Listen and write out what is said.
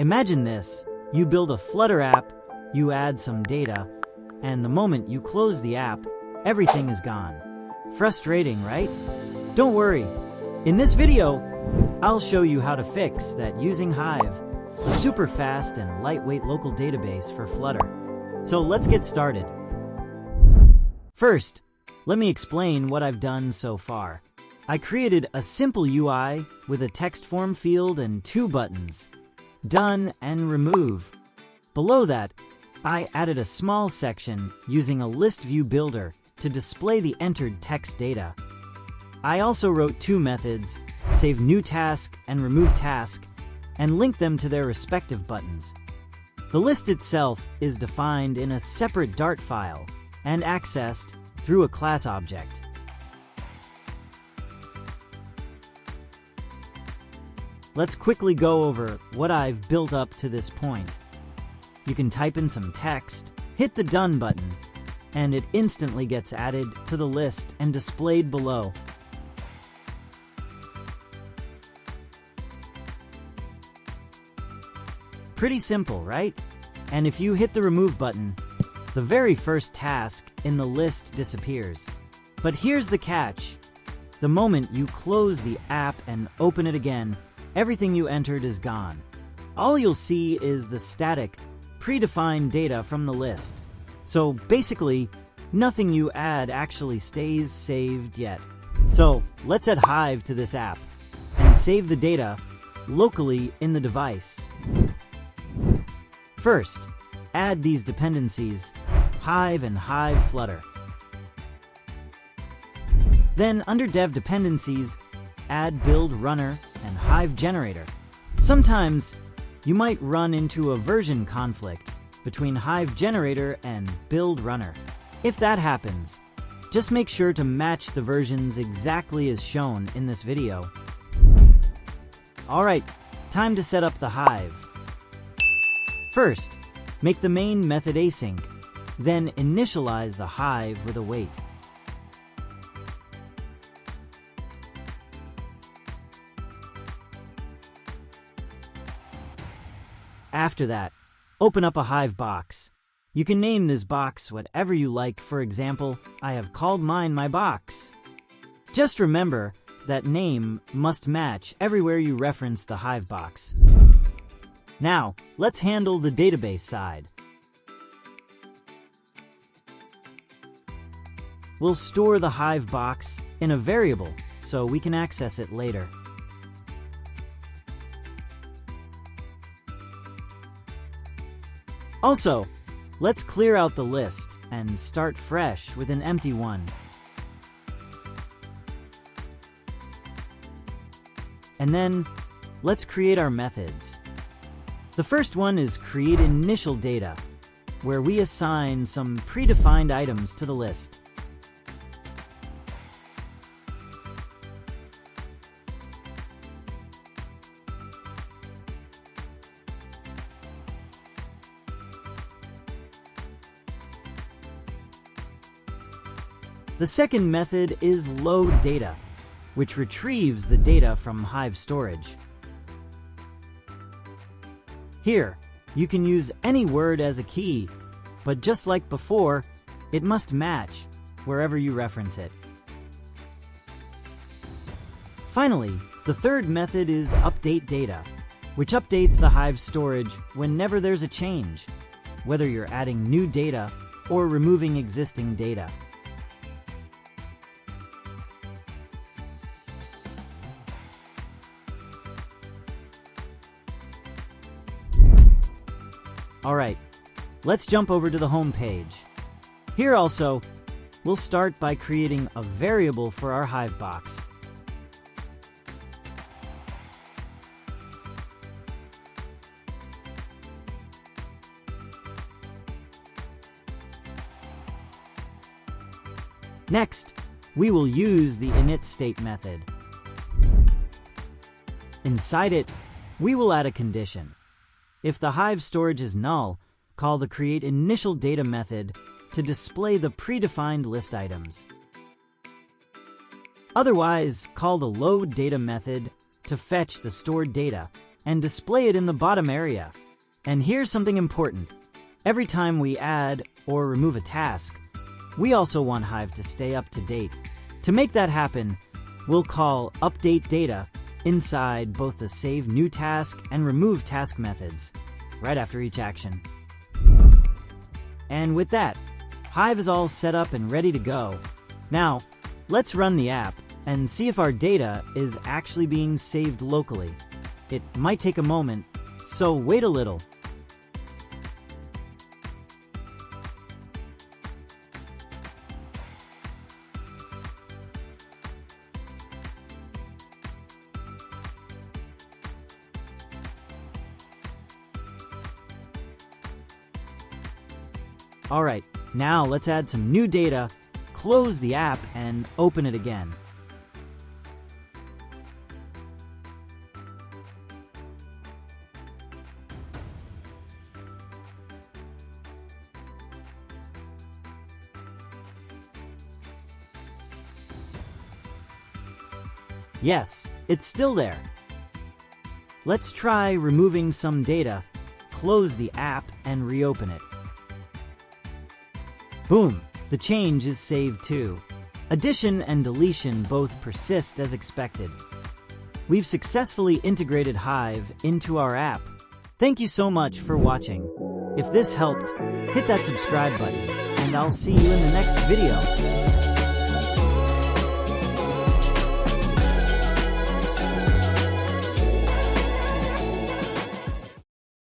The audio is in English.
Imagine this. You build a Flutter app, you add some data, and the moment you close the app, everything is gone. Frustrating, right? Don't worry. In this video, I'll show you how to fix that using Hive, a super fast and lightweight local database for Flutter. So let's get started. First, let me explain what I've done so far. I created a simple UI with a text form field and 2 buttons, Done and Remove. Below that, I added a small section using a list view builder to display the entered text data. I also wrote 2 methods, Save New Task and Remove Task, and link them to their respective buttons. The list itself is defined in a separate Dart file and accessed through a class object. Let's quickly go over what I've built up to this point. You can type in some text, hit the Done button, and it instantly gets added to the list and displayed below. Pretty simple, right? And if you hit the Remove button, the very first task in the list disappears. But here's the catch. The moment you close the app and open it again, everything you entered is gone. All you'll see is the static, predefined data from the list. So basically, nothing you add actually stays saved yet. So let's add Hive to this app and save the data locally in the device. First, add these dependencies, Hive and Hive Flutter. Then under Dev Dependencies, add Build Runner and Hive Generator. Sometimes you might run into a version conflict between Hive Generator and Build Runner. If that happens, just make sure to match the versions exactly as shown in this video. Alright, time to set up the Hive. First, make the main method async, then initialize the Hive with a wait. After that, open up a Hive box. You can name this box whatever you like. For example, I have called mine my box. Just remember that name must match everywhere you reference the Hive box. Now, let's handle the database side. We'll store the Hive box in a variable so we can access it later. Also, let's clear out the list and start fresh with an empty one. And then, let's create our methods. The first one is create initial data, where we assign some predefined items to the list. The second method is load data, which retrieves the data from Hive storage. Here, you can use any word as a key, but just like before, it must match wherever you reference it. Finally, the third method is update data, which updates the Hive storage whenever there's a change, whether you're adding new data or removing existing data. Alright, let's jump over to the home page. Here also, we'll start by creating a variable for our Hive box. Next, we will use the initState method. Inside it, we will add a condition. If the Hive storage is null, call the createInitialData method to display the predefined list items. Otherwise, call the loadData method to fetch the stored data and display it in the bottom area. And here's something important. Every time we add or remove a task, we also want Hive to stay up to date. To make that happen, we'll call update data inside both the save new task and remove task methods, right after each action. And with that, Hive is all set up and ready to go. Now, let's run the app and see if our data is actually being saved locally. It might take a moment, so wait a little. Alright, now let's add some new data, close the app, and open it again. Yes, it's still there. Let's try removing some data, close the app, and reopen it. Boom! The change is saved too. Addition and deletion both persist as expected. We've successfully integrated Hive into our app. Thank you so much for watching. If this helped, hit that subscribe button, and I'll see you in the next video.